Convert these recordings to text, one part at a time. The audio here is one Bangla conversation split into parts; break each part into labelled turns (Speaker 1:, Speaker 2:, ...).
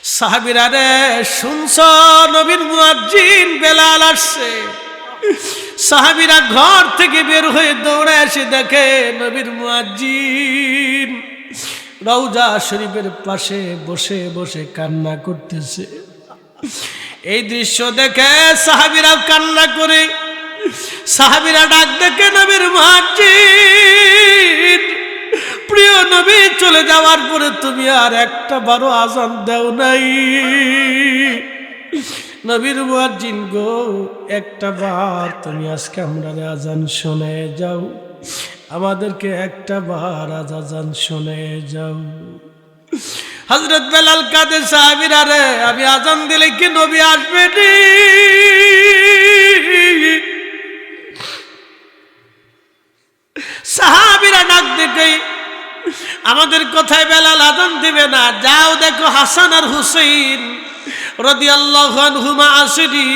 Speaker 1: সাহাবীরা রে শুনছ নবীর মুয়াজ্জিন বেলাল আসছে। সাহাবীরা ঘর থেকে বের হয়ে দৌড়ে এসে দেখে নবীর মুয়াজ্জিন রওজা শরীফের পাশে বসে বসে কান্না করতেছে। এই দৃশ্য দেখে সাহাবীরা কান্না করে, সাহাবীরা ডাক দেখে নবীর মুয়াজ্জিন, প্রিয় নবী চলে যাওয়ার পরে তুমি আর একটা বারো আজান দাও নাই। নবীর মুয়াজ্জিন গো, একটা বার তুমি আজকে আমরা আজান শুনে যাও, আমাদেরকে একটা বার আজান শুনে যাও। হযরত বেলাল কাঁদে, সাহাবীরা রে আমি আজান দিলে কি নবী আসবে নি? সাহাবীরা ডাক দেখে আমাদের কথায় বেলাল আজান দিবে না, যাও দেখো হাসান আর হুসাইন রাদিয়াল্লাহু আনহুমা আসেনি,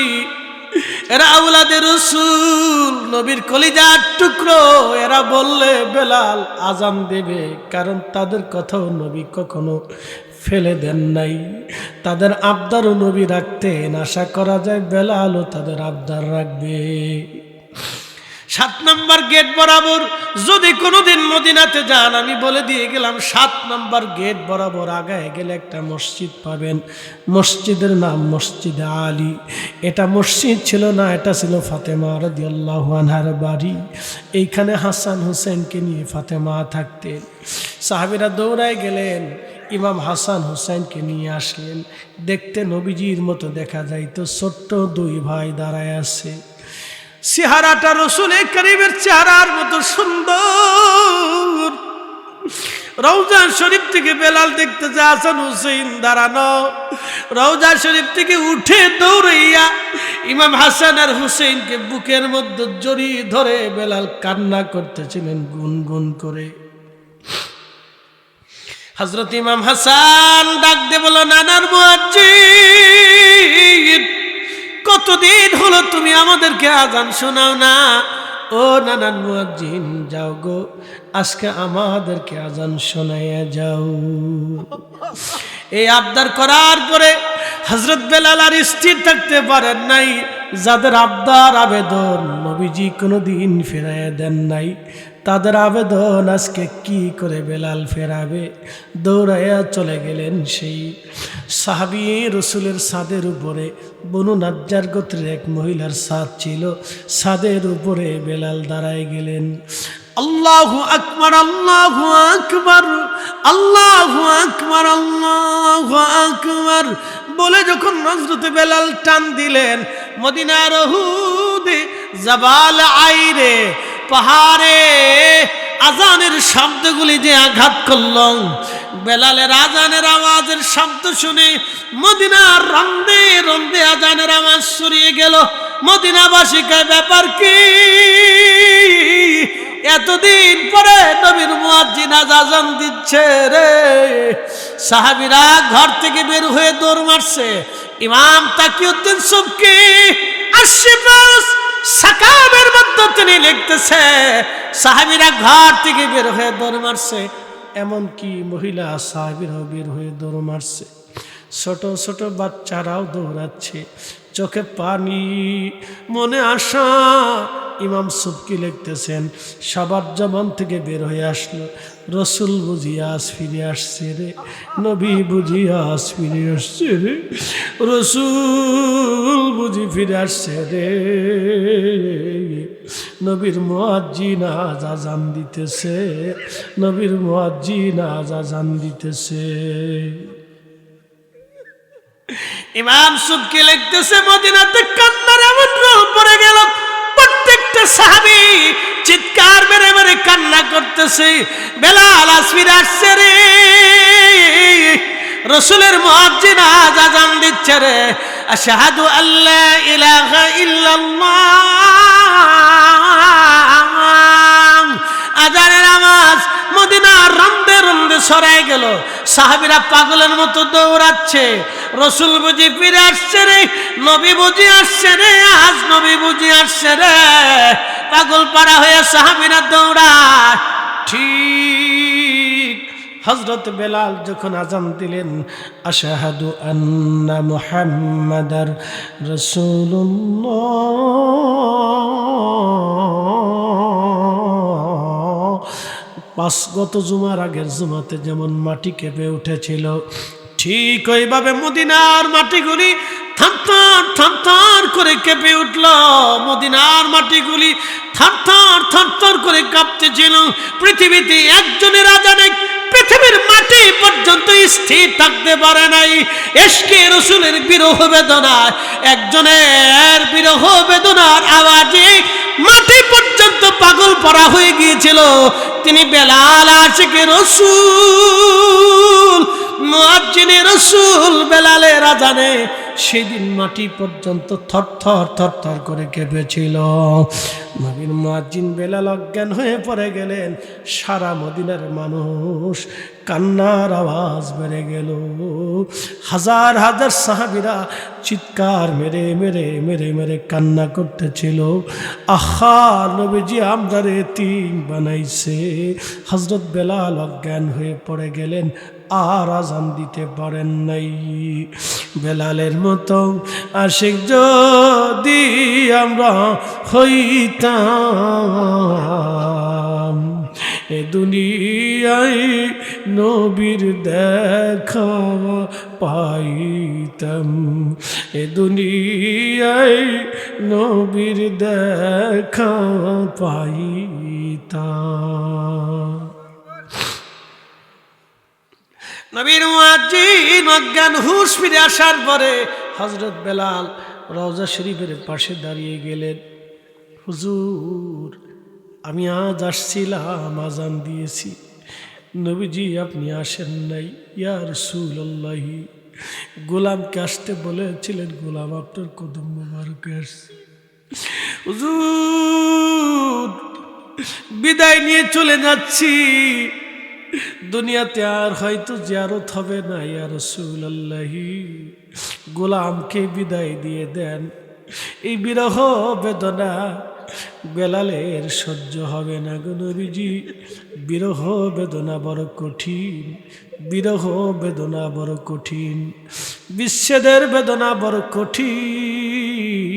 Speaker 1: এরা আওলাদে রাসূল, নবীর কলিজার টুকরো, এরা বললে বেলাল আজান দেবে, কারণ তাদের কথাও নবী কখনো ফেলে দেন নাই, তাদের আবদারও নবী রাখতেন, আশা করা যায় বেলালও তাদের আবদার রাখবে। 7 নম্বর গেট বরাবর যদি কোনোদিন মদিনাতে যান, আমি বলে দিয়ে গেলাম 7 নম্বর গেট বরাবর আগায় গেলে একটা মসজিদ পাবেন, মসজিদের নাম মসজিদে আলী। এটা মসজিদ ছিল না, এটা ছিল ফাতেমা রাদিয়াল্লাহু আনহার বাড়ি। এইখানে হাসান হুসেনকে নিয়ে ফাতেমা থাকতেন। সাহাবীরা দৌড়ায় গেলেন, ইমাম হাসান হুসাইনকে নিয়ে আসলেন। দেখতে নবীজির মতো দেখা যাইতো, ছোট্ট 2 ভাই দাঁড়ায় আছে। চেহারাটা রাসূল করিমের চেহারার মতো সুন্দর। রওজা শরীফ থেকে বেলাল দেখতেছে হাসান হুসাইন দাঁড়ানো, রওজা শরীফ থেকে উঠে দৌড়াইয়া ইমাম হাসান আর হুসাইনকে বুকের মধ্যে জড়িয়ে ধরে বেলাল কান্না করতেছিলেন গুনগুন করে। হযরত ইমাম হাসান ডাক দিয়ে বলল, নানার মুয়াজ্জিন, কতদিন হলো তুমি আমাদেরকে আজান শোনাও না? ও নানার মুয়াজ্জিন, যাও গো, আজকে আমাদেরকে আজান শোনাইয়া যাও। এই আবদার করার পরে হযরত বেলাল আর স্থির থাকতে পারেন নাই। যাদের আবদার আবেদন নবীজি কোনোদিন ফেরাইয়া দেন নাই, তাদের আবেদন আজকে কি করে বেলাল ফেরাবে? দৌড়াইয়া চলে গেলেন সেই সাহাবী রাসূলের ছাদের উপরে। বনু নাজ্জার গোত্রের এক মহিলার ছাদ ছিল, ছাদের উপরে বেলাল দাঁড়ায় গেলেন। আল্লাহু আকবার, আল্লাহু আকবার, আল্লাহু আকবার, আল্লাহু আকবার বলে যখন হযরতে বেলাল টান দিলেন, মদিনার উহুদে জাবাল আইরে পাহাড়ে আজানের শব্দগুলি যে আঘাত করল, বেলালের আজানের আওয়াজের শব্দ শুনে মদিনার রন্দে রন্দে আজানের আওয়াজ ছড়িয়ে গেল। মদিনাবাসী কয়, ব্যাপার কি? এতদিন পরে নবীর মুয়াজ্জিন আজান দিচ্ছে রে। সাহাবীরা ঘর থেকে বের হয়ে দৌড় মারছে। ইমাম তাকিউদ্দিন সুবকি আশিফাস সাকাবের মধ্যে তিনি লিখতেছে, সাহাবীরা ঘর থেকে বের হয়ে দৌড় মারছে, এমনকি মহিলা সাহাবীরাও বের হয়ে দৌড় মারছে, ছোট ছোট বাচ্চারাও দৌড়াচ্ছে, চোখে পানি, মনে আশা। ইমাম সুবকি লিখতেছেন, সবার জবান থেকে বের হয়ে আসলো, রসুল বুঝি আজ ফিরে আসছে রে, নবী বুঝি আজ ফিরে আসছে রে, রসুল বুঝি ফিরে আসছে রে। নবীর মুয়াজ্জিন আজ আজান দিতেছে, নবীর মুয়াজ্জিন আজ আজান দিতেছে। ইমাম সুবকি লিখতেছে, মদিনাতে কান্নার এমন রোল পড়ে গেল, প্রত্যেকটা সাহাবী চিৎকার মেরে মেরে কান্না করতেছে, বেলাল আজ ফিরে আসছে রে, রাসূলের মুয়াজ্জিন আজ আজান দিচ্ছে রে। আশহাদু আল্লা ইলাহা ইল্লাল্লাহ। আজানের আওয়াজ মদিনার রন্দে রন্দে ছড়ায় গেল। সাহাবীরা পাগলের মতো দৌড়াচ্ছে, রাসূল বুঝি ফিরে আসছে রে, নবী বুঝি আসছে রে, আজ নবী বুঝি আসছে রে। পাগল পাড়া হয়ে সাহাবীরা দৌড়ায়। ঠিক হযরত বেলাল যখন আযান দিলেন, আশহাদু আন্না মুহাম্মাদার রাসূলুল্লাহ, গত জুমার আগের জুমাতে যেমন মাটি কেঁপে উঠেছিল, ঠিক ওইভাবে মদিনার মাটিগুলি থারথার থারথার করে কেঁপে উঠল। মদিনার মাটিগুলি থারথার থারথার করে কাঁপতেছিল। পৃথিবীতে একজনের আযানে পৃথিবীর মাটি পর্যন্ত স্থির থাকতে পারে নাই। ইশকে রাসূলের বিরহ বেদনায়, একজনের বিরহ বেদনার আওয়াজে মাটি পর্যন্ত পাগল পড়া হয়ে গিয়েছিল। তিনি বেলাল আশিকে রাসূল, মুয়াজ্জিনে রাসূল বেলালের আযানে সেদিন মাটি পর্যন্ত থরথর থরথর করে কেঁপেছিল। নবীর মুয়াজ্জিন বেলাল অজ্ঞান হয়ে পড়ে গেলেন। সারা মদিনার মানুষ কান্নার আওয়াজ বেড়ে গেল। হাজার হাজার সাহাবীরা চিৎকার মেরে মেরে মেরে মেরে কান্না করতেছিল, আহা নবীজি আমরারে এতিম বানাইছে। হযরত বেলাল অজ্ঞান হয়ে পড়ে গেলেন, আর আযান দিতে পারেন নাই। বেলালের মতো আশিক যদি আমরা হইতাম, এ দুনিয়ায় নবীর দেখা পাইতাম, এ দুনিয়ায় নবীর দেখা পাইতাম। নবীর মুয়াজ্জিন অজ্ঞান হুঁশ ফিরে আসার পরে হযরত বেলাল রওজা শরীফের পাশে দাঁড়িয়ে গেলেন। হুজুর, আমি আজ আসছিলাম, আযান দিয়েছি, নবীজি আপনি আসেন নাই। ইয়া রাসূলুল্লাহ, গোলামকে আসতে বলেছিলেন, গোলাম আপনার কদম মোবারকে আসছে। হুজুর, বিদায় নিয়ে চলে যাচ্ছি, দুনিয়াতে আর হয়তো জিয়ারত হবে না। ইয়া রাসূলুল্লাহ, গোলামকে বিদায় দিয়ে দেন। এই বিরহ বেদনা বেলালের সহ্য হবে না গো নবীজি। বিরহ বেদনা বড় কঠিন, বিরহ বেদনা বড় কঠিন, বিচ্ছেদের বেদনা বড় কঠিন,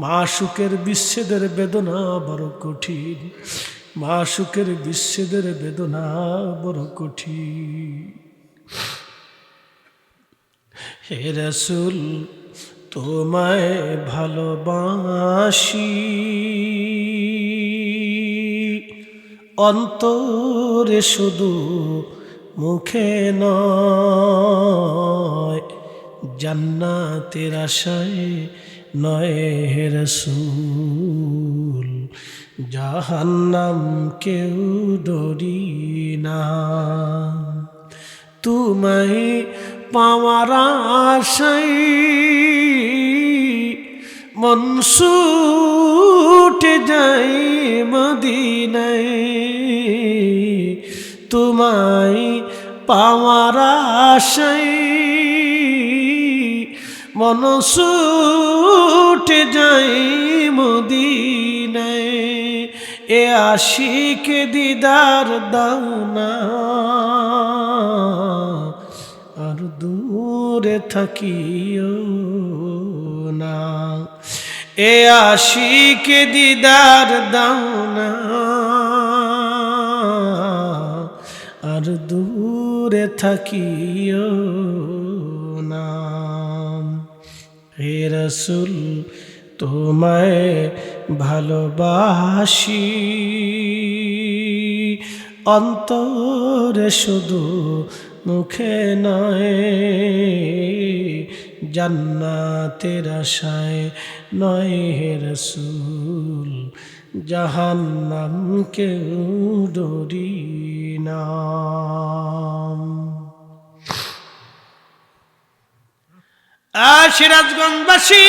Speaker 1: মাশুকের বিচ্ছেদের বেদনা বড় কঠিন, মাশুকের বিচ্ছেদের বেদনা বড় কঠিন। হে রাসূল, তোমায় ভালোবাসি, অন্তরে শুধু মুখে নয়, জান্নাতের আশায় নয় হে রাসূল, জাহান্নাম কেউ ডরি না। তোমায় পাওয়ার আশায় মন ছুটে যায় মদিনায়, তোমায় পাওয়ার আশায় মন ছুটে যায় মদিনায়। এ আশিক দিদার দাও না, আর দূরে থাকিও না। এ আশিক দিদার দাও না, আর দূরে থাকিও না। হে রাসূল, তোমায় ভালোবাসি, অন্তরে শুধু মুখে নয়, জান্নাতের আশায় নয় হে রাসূল, জাহান্নাম কেউ ডরি না। সিরাজগঞ্জবাসী,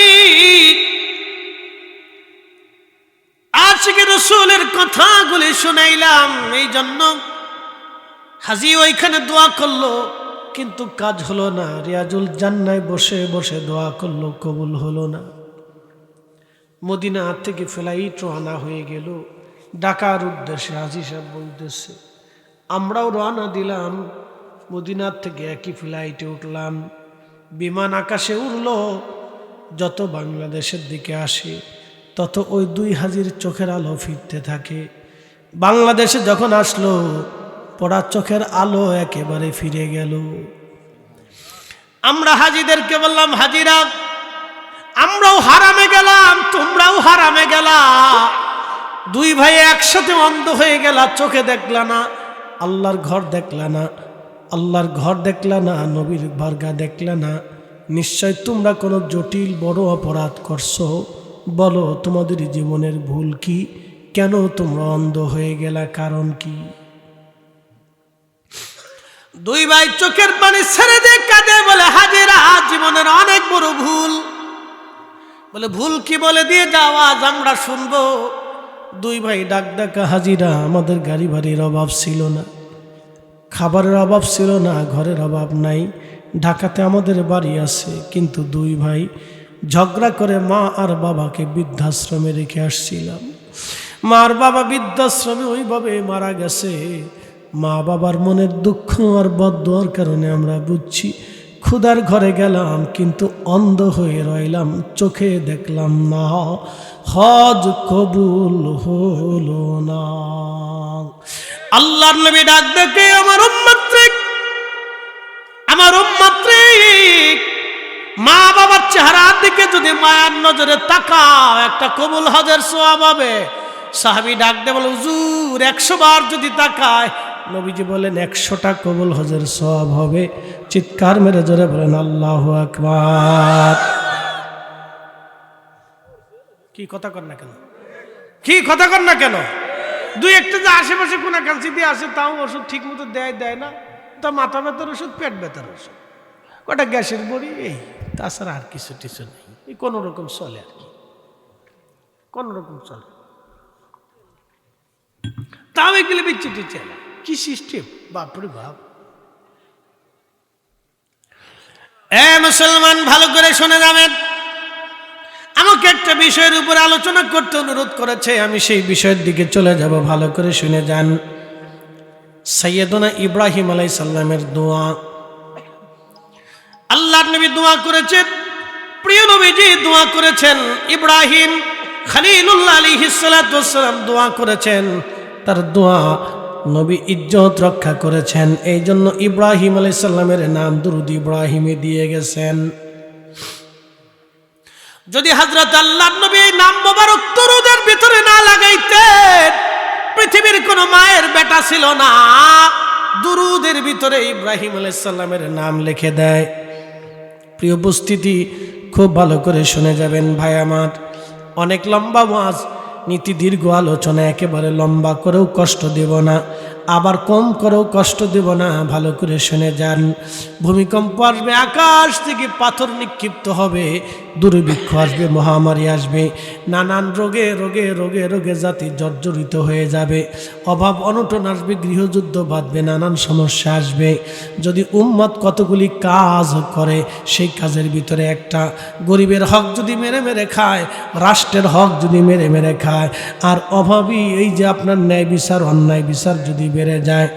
Speaker 1: আশিকে রাসূলের কথাগুলি শুনাইলাম, এই জন্য হাজী ওইখানে দোয়া করলো, কিন্তু কাজ হলো না। রিয়াজুল জান্নায় বসে বসে দোয়া করলো, কবুল হলো না। মদিনা থেকে ফ্লাইট রওনা হয়ে গেল ঢাকার উদ্দেশ্যে। হাজী সাহেব বলতেছে, আমরাও রওনা দিলাম। মদিনার থেকে একই ফ্লাইটে উঠলাম। বিমান আকাশে উড়ল, যত বাংলাদেশের দিকে আসে তত ওই দুই হাজির চোখের আলো ফিরতে থাকে। বাংলাদেশে যখন আসলো, পড়া চোখের আলো একেবারে ফিরে গেল। আমরা হাজিদেরকে বললাম, হাজিরা আমরাও হারামে গেলাম, তোমরাও হারামে গেলা। দুই ভাই একসাথে অন্ধ হয়ে গেলা, চোখে দেখলা না, আল্লাহর ঘর দেখলা না, আল্লাহর ঘর দেখলা না, নবীর বারগা দেখলা না। নিশ্চয় তোমরা কোনো জটিল বড় অপরাধ করছো। বলো তোমাদের জীবনের ভুল কি? কেন তোমরা অন্ধ হয়ে গেলা? কারণ কি? দুই ভাই চোখের পানি ছেড়ে দিয়ে কাঁদে, বলে হাজিরা জীবনের অনেক বড় ভুল। বলে ভুল কি? বলে দিয়ে যাও, আজ আমরা শুনবো। দুই ভাই ডাক ডাকা, হাজিরা আমাদের গাড়ি বাড়ির অভাব ছিল না, খাবারের অভাব ছিল না, ঘরের অভাব নাই। ঢাকাতে আমাদের বাড়ি আছে, কিন্তু দুই ভাই ঝগড়া করে মা আর বাবাকে বৃদ্ধাশ্রমে রেখে আসছিলাম। মা আর বাবা বৃদ্ধাশ্রমে ওইভাবে মারা গেছে। মা বাবার মনের দুঃখ আর বদদুয়ার কারণে আমরা বুঝছি ক্ষুধার ঘরে গেলাম, কিন্তু অন্ধ হয়ে রইলাম, চোখে দেখলাম না, হজ কবুল হলো না। আল্লাহর নবী ডাক দেখে, আমার উম্মত, আমার উম্মত, মা বাবার চেহারার দিকে যদি মায়ার নজরে তাকাও, একটা কবুল হজের সওয়াব হবে। সাহাবী ডাক দে বলে, হুজুর 100 বার যদি তাকায়। নবীজি বলেন 100টা কবুল হজের সওয়াব হবে। চিৎকার মেরে জোরে বলেন আল্লাহু আকবার। কি কথা কর না কেন? কি কথা কর না কেন? দুই একটা যে আশেপাশে কোনা কাঞ্চি দিয়ে আসে, তাও ওষুধ ঠিক মতো দেয় না। তা মাথা ব্যথার ওষুধ, পেট ব্যথার ওষুধ, কটা গ্যাসের বড়ি, এই তাছাড়া আর কিছু টিছু নেই। এই কোনো রকম চলে, আর কি কোনো রকম চলে। তাও এগুলো বিচ্ছি টিচ্ছে না, কি সিস্টেম! বাপরে বাপ! মুসলমান ভালো করে শুনে যাবেন। আমাকে একটা বিষয়ের উপর আলোচনা করতে অনুরোধ করেছে, আমি সেই বিষয়ের দিকে চলে যাব। ভালো করে শুনে যান। সাইয়েদনা ইব্রাহিম আলাইহিস সালামের দোয়া। আল্লাহর নবী দোয়া করেছেন, প্রিয় নবীজি দোয়া করেছেন, ইব্রাহিম খলিলুল্লাহ আলাইহিস সালাতু ওয়াস সালাম দোয়া করেছেন। তার দোয়া নবী ইজ্জত রক্ষা করেছেন। এই জন্য ইব্রাহিম আলাইহিস সালামের নাম দুরূদ ইব্রাহিমে দিয়ে গেছেন। যদি হযরত আল্লাহর নবী এই নাম মোবারক দুরূদের ভিতরে না লাগাইতেন, পৃথিবীর কোনো মায়ের বেটা ছিল না দুরূদের ভিতরে ইব্রাহিম আলাইহিস সালামের নাম লিখে দেয়। প্রিয় উপস্থিতি, খুব ভালো করে শুনে যাবেন ভাই আমার। অনেক লম্বা ওয়াজ, নীতি দীর্ঘ আলোচনা, একেবারে লম্বা করেও কষ্ট দেব না, আবার কম করেও কষ্ট দেব না। ভালো করে শুনে যান। ভূমিকম্প আসবে, আকাশ থেকে পাথর নিক্ষিপ্ত হবে, দুর্ভিক্ষ আসবে, মহামারী আসবে, নানান রোগে রোগে রোগে রোগে জাতি জর্জরিত হয়ে যাবে, অভাব অনটন আসবে, গৃহযুদ্ধ বাঁধবে, নানান সমস্যা আসবে। যদি উম্মত কতগুলি কাজ করে, সেই কাজের ভিতরে একটা, গরিবের হক যদি মেরে মেরে খায়, রাষ্ট্রের হক যদি মেরে মেরে খায়, আর অভাবী এই যে আপনার ন্যায় বিচার অন্যায় বিচার যদি বেড়ে যায়,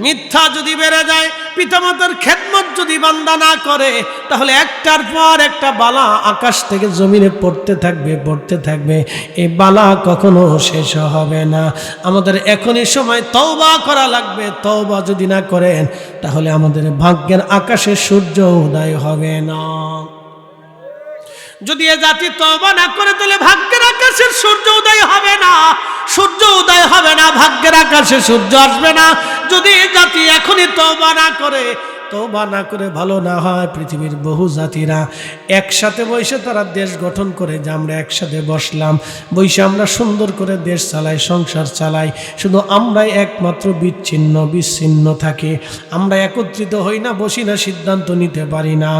Speaker 1: মিথ্যা যদি বেড়ে যায়, পিতামাতার খেদমত যদি বান্দা না করে, তাহলে একটার পর একটা বালা আকাশ থেকে জমিনে পড়তে থাকবে, পড়তে থাকবে। এই বালা কখনো শেষ হবে না। আমাদের এখনই সময় তওবা করা লাগবে। তওবা যদি না করেন, তাহলে আমাদের ভাগ্যের আকাশে সূর্য উদয় হবে না। যদি এ জাতি তওবা না করে, তাহলে ভাগ্যের আকাশে সূর্য উদয় হবে না। সূর্য উদয় হবে না, ভাগ্যের আকাশে সূর্য আসবে না। যদি এ জাতি এখনই তওবা না করে, তওবা না করে ভালো না হয়, পৃথিবীর বহু জাতিরা একসাথে বসে তারা দেশ গঠন করে, যে আমরা একসাথে বসলাম, বসে আমরা সুন্দর করে দেশ চালাই, সংসার চালাই, শুধু আমরাই একমাত্র বিচ্ছিন্ন থাকি। আমরা একত্রিত হই না, বসি না, সিদ্ধান্ত নিতে পারি না।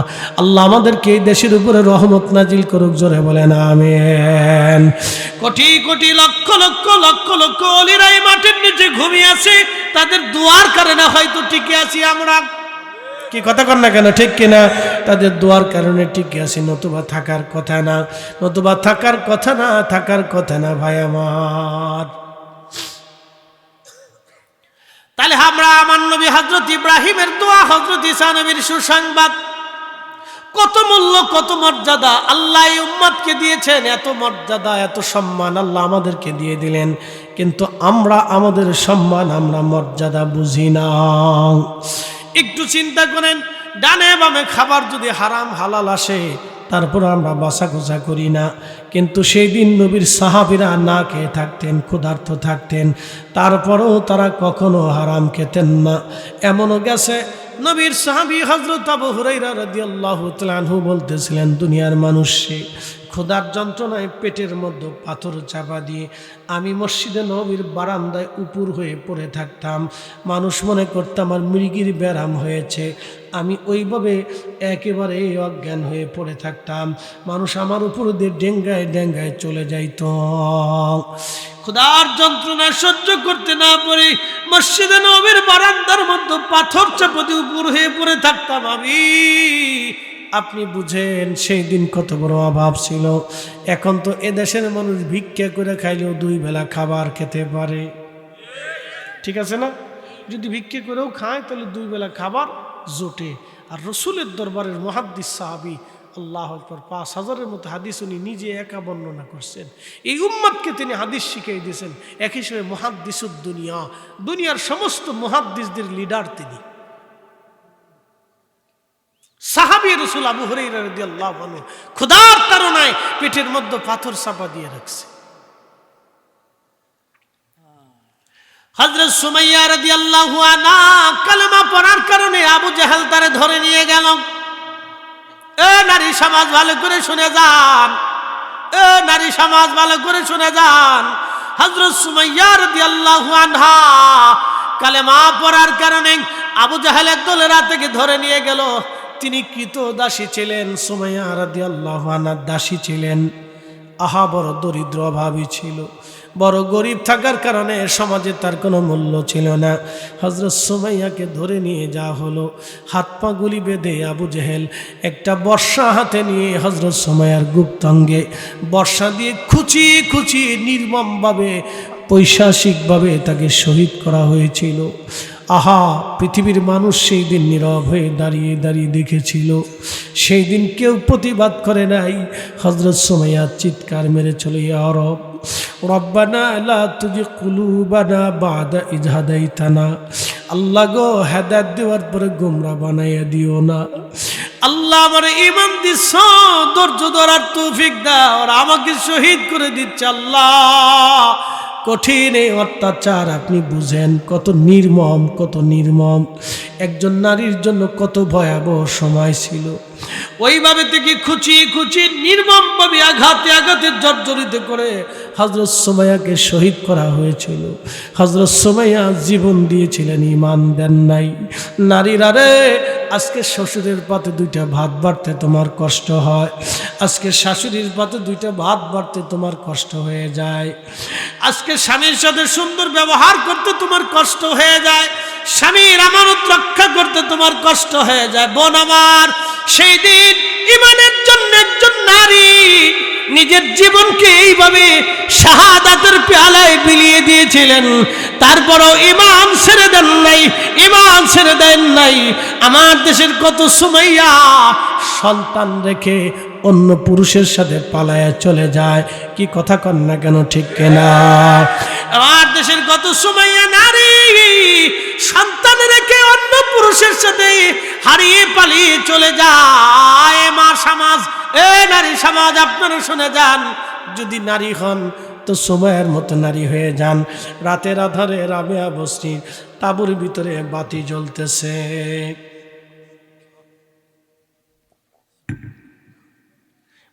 Speaker 1: আল্লাহ আমাদেরকে এই দেশের উপরে রহমত নাজিল করুক, জোরে বলেন আমিন। কোটি কোটি লক্ষ লক্ষ লক্ষ লক্ষ ওলিরা এই মাটির নিচে ঘুমিয়ে আছে, তাদের দোয়ার কারণে হয়তো টিকে আছি আমরা। কি কথা কর না কেন, ঠিক কিনা? তাদের দোয়ার কারণে টিকে আছি, নতুবা থাকার কথা না, নতুবা থাকার কথা না, থাকার কথা না ভাই আমার। তাহলে আমরা আমার নবী হযরত ইব্রাহিমের দোয়া, হযরত ঈসা নবীর সুসংবাদ, কত মূল্য, কত মর্যাদা আল্লাহ এই উম্মতকে দিয়েছেন। এত মর্যাদা, এত সম্মান আল্লাহ আমাদেরকে দিয়ে দিলেন, কিন্তু আমরা আমাদের সম্মান, আমরা মর্যাদা বুঝি না। একটু চিন্তা করেন, ডানে বামে খাবার যদি হারাম হালাল আসে, তারপর আমরা বাছাখোঁচা করি না। কিন্তু সেই দিন নবীর সাহাবীরা না খেয়ে থাকতেন, ক্ষুধার্ত থাকতেন, তারপরেও তারা কখনো হারাম খেতেন না। এমনও গেছে, নবীর সাহাবী হযরত আবু হুরায়রা রাদিয়াল্লাহু তাআলা আনহু বলতেছিলেন, দুনিয়ার মানুষে ক্ষুধার যন্ত্রণায় পেটের মধ্যে পাথর চাপা দিয়ে আমি মসজিদে নববীর বারান্দায় উপুর হয়ে পড়ে থাকতাম। মানুষ মনে করতাম আমার মৃগীর ব্যারাম হয়েছে, আমি ওইভাবে একেবারে অজ্ঞান হয়ে পড়ে থাকতাম। মানুষ আমার উপর দিয়ে ডেঙ্গায় ডেঙ্গায় চলে যাইত। ক্ষুধার যন্ত্রণা সহ্য করতে না পারে মসজিদে নববীর বারান্দার মধ্যে পাথর চাপা দিয়ে উপুর হয়ে পড়ে থাকতাম আমি। আপনি বুঝেন সেই দিন কত বড় অভাব ছিল। এখন তো এদেশের মানুষ ভিক্ষা করে খাইলেও 2 বেলা খাবার খেতে পারে, ঠিক আছে না? যদি ভিক্ষা করেও খায় তাহলে 2 বেলা খাবার জোটে। আর রসুলের দরবারের মুহাদ্দিস সাহাবী, আল্লাহু আকবার, 5000-এর মতো হাদিস উনি নিজে একা বর্ণনা করছেন। এই উম্মতকে তিনি হাদিস শিখিয়ে দিয়েছেন। এক হিসেবে মুহাদ্দিসুদ দুনিয়া, দুনিয়ার সমস্ত মুহাদ্দিসদের লিডার তিনি। সাহাবী রাসূল আবু হুরায়রা রাদিয়াল্লাহু আনহু ক্ষুধার তাড়নায় পেটের মধ্যে পাথর চাপা দিয়ে রাখছে। হযরত সুমাইয়া রাদিয়াল্লাহু আনহা কালেমা পড়ার কারণে আবু জাহেল তারে ধরে নিয়ে গেল। এ নারী সমাজ ভালো করে শুনে যান, এ নারী সমাজ ভালো করে শুনে যান। হযরত সুমাইয়া রাদিয়াল্লাহু আনহা কালেমা পড়ার কারণে আবু জাহেলের দলেরা থেকে ধরে নিয়ে গেল। তিনি কৃতদাসী ছিলেন, সুমাইয়া রাদিয়াল্লাহু আনহা দাসী ছিলেন। আহা, বড় দরিদ্র অভাবী ছিল, বড় গরিব থাকার কারণে সমাজে তার কোনো মূল্য ছিল না। হযরত সুমাইয়াকে ধরে নিয়ে যাওয়া হলো। হাত পা গুলি বেঁধে আবু জেহেল একটা বর্শা হাতে নিয়ে হযরত সুমাইয়ার গুপ্তাঙ্গে বর্শা দিয়ে খুঁচি খুঁচি নির্মমভাবে, পৈশাচিকভাবে তাকে শহীদ করা হয়েছিল। আহা, পৃথিবীর মানুষ সেই দিন নীরব হয়ে দাঁড়িয়ে দাঁড়িয়ে দেখেছিল। সেই দিন কেউ প্রতিবাদ করে নাই। হযরত সুমাইয়া চিৎকার মেরে চলে, ইয়া রব, রব্বানা লা তুজি কুলুবানা বাদা ইয হাদাইতানা। আল্লাহ গো, হেদায়েত দেওয়ার পরে গোমরা বানাইয়া দিও না। আল্লাহ আমার ঈমান দিছ, ধৈর্য ধরার তৌফিক দাও, আর আমাকে শহীদ করে দিচ্ছে। আল্লাহ, কঠিন এই অত্যাচার আপনি বুঝেন, কত নির্মম, কত নির্মম। একজন নারীর জন্য কত ভয়াবহ সময় ছিল। ওইভাবে থেকে খুঁচি খুঁচি নির্মমভাবে আঘাতে আঘাতে জর্জরিত করে হযরত সুমাইয়াকে শহীদ করা হয়েছিল। হযরত সুমাইয়া জীবন দিয়েছিলেন, ঈমান দেন নাই। নারীরা রে, আজকে শ্বশুরের পাতে 2টা ভাত বাড়তে তোমার কষ্ট হয়, আজকে শাশুড়ির পাতে 2টা ভাত বাড়তে তোমার কষ্ট হয়ে যায়, আজকে স্বামীর সাথে সুন্দর ব্যবহার করতে তোমার কষ্ট হয়ে যায়, স্বামীর আমানত রক্ষা করতে তোমার কষ্ট হয়ে যায়। বোন আমার, সেই দিন ঈমানের জন্য একজন নারী নিজের জীবনকে এইভাবে শাহাদাতের পেয়ালায় বিলিয়ে দিয়েছিলেন, তারপরও ঈমান ছেড়ে দেন নাই, ঈমান ছেড়ে দেন নাই। আমার দেশের কত সুমাইয়া সন্তান রেখে অন্য পুরুষের সাথে পালায়া চলে যায়। কি কথা কন না কেন, ঠিক কিনা? আমার দেশের কত সুমাইয়া নারী সন্তান রেখে অন্য পুরুষের সাথে হারিয়ে পালিয়ে চলে যায়। মা সমাজ, এ নারী সমাজ, আপনারা শুনে যান, যদি নারী হন তো সুমাইয়ার মতো নারী হয়ে যান। রাতের আধারে রাবেয়া বস্তির তাঁবুর ভিতরে বাতি জ্বলতেছে।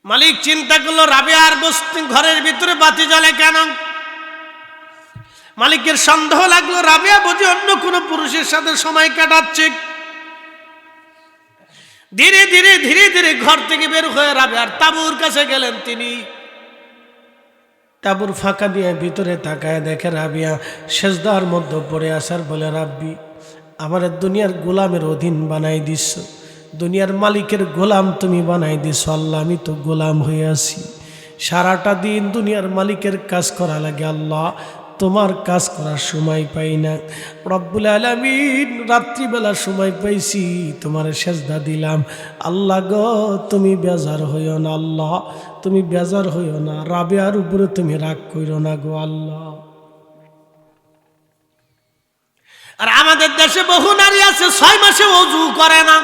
Speaker 1: মালিক চিন্তা করলো, রাবেয়ার বস্তি ঘরের ভিতরে বাতি জ্বলে কেন? মালিকের সন্দেহ লাগলো, রাবেয়া বুঝি অন্য কোনো পুরুষের সাথে সময় কাটাচ্ছে। ধীরে ধীরে ধীরে ধীরে ঘর থেকে বের হয়ে রাবেয়ার তাঁবুর কাছে গেলেন। তিনি তাঁবুর ফাঁকা দিয়ে ভিতরে তাকায় দেখে রাবেয়া সেজদার মধ্যে পড়ে আসার বলে, রাব্বি, আমার দুনিয়ার গোলামের অধীন বানাই দিচ্ছ, দুনিয়ার মালিকের গোলাম তুমি বানাই দিছ। আল্লাহ, আমি তো গোলাম হয়ে আছি, সারাটা দিন দুনিয়ার মালিকের কাজ করা লাগে। আল্লাহ, তোমার কাজ করার সময় পাই না। রব্বুল আলামিন রাত্রিবেলা সময় পাইছি, তোমার সেজদা দিলাম। আল্লাহ গো তুমি বেজার হইও না, আল্লাহ তুমি বেজার হইও না, রাবেয়ার উপরে তুমি রাগ কইরো না গো আল্লাহ। আর আমাদের দেশে বহু নারী আছে 6 মাসে ওযু করে না,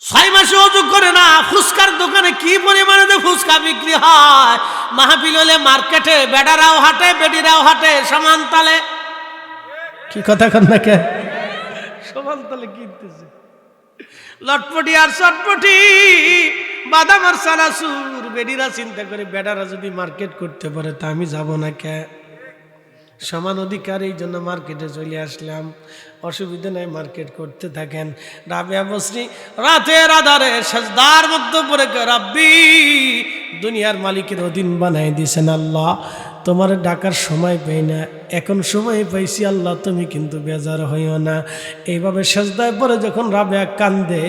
Speaker 1: 6 মাসে ওযু করে না। ফুচকার দোকানে কি পরিমাণে যে ফুচকা বিক্রি হয়, মাহফিল হলে মার্কেটে বেডারাও হাটে বেডিরাও হাটে সমান তালে। কি কথা কন না কে? সমান তালে কিনতেছে লটপটি আর চটপটি, বাদাম আর চানাচুর। বেডিরা চিন্তা করে বেডারা যদি মার্কেট করতে পারে তা আমি যাব না কে? সমান অধিকার, এই জন্য মার্কেটে চলে আসলাম। অসুবিধা নাই, মার্কেট করতে থাকেন। রাবেয়া বসরি রাতের আধারে সেজদার মধ্যে পড়ে রাব্বি দুনিয়ার মালিকের অধীন বানাই দিয়েছেন আল্লাহ, তোমার ডাকার সময় পাই না, এখন সময় পাইছি আল্লাহ, তুমি কিন্তু বেজার হইও না। এইভাবে সেজদায় পরে যখন রাবেয়া কান্দে,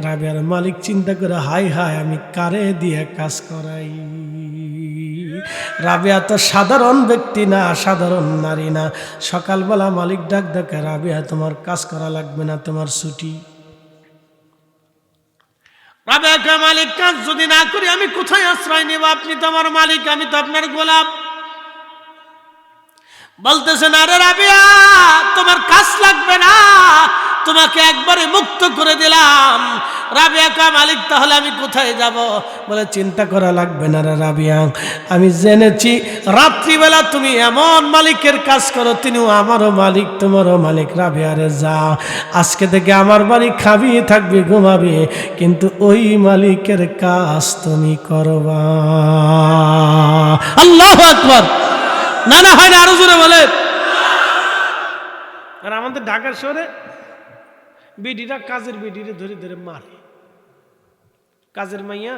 Speaker 1: রাবেয়ার মালিক চিন্তা করে হাই হাই আমি কারে দিয়ে কাজ করাই। রাবেয়া তো সাধারণ ব্যক্তি না, সাধারণ নারী না। সকালবেলা মালিক ডাক ডাকে, রাবেয়া তোমার কাজ করা লাগবে না, তোমার ছুটি। রাবেয়াকে মালিক কাজ যদি না করি আমি কোথায় আশ্রয় নেব? আপনি তো আমার মালিক, আমি তো আপনার গোলাম। বলতেছেন আরে রাবেয়া তোমার কাজ লাগবে না, তোমাকে একবারে মুক্ত করে দিলাম। রাবেয়া কয় মালিক তাহলে আমি কোথায় যাব? বলে চিন্তা করা লাগবে না রে রাবেয়া, আমি জেনেছি রাত্রিবেলা তুমি এমন মালিকের কাজ করো, তিনিও আমারও মালিক তোমারও মালিক। রাবেয়া রে যা, আজকে থেকে আমার বাড়ি খাবি থাকবি ঘুমাবি, কিন্তু ওই মালিকের কাজ তুমি করবা। আল্লাহু আকবার। না না হয় না, আরো জোরে বলে। আর আমাদের ঢাকার শহরে বেডিরা কাজের বেডিরে ধরে ধরে মারে। কাজের মাইয়া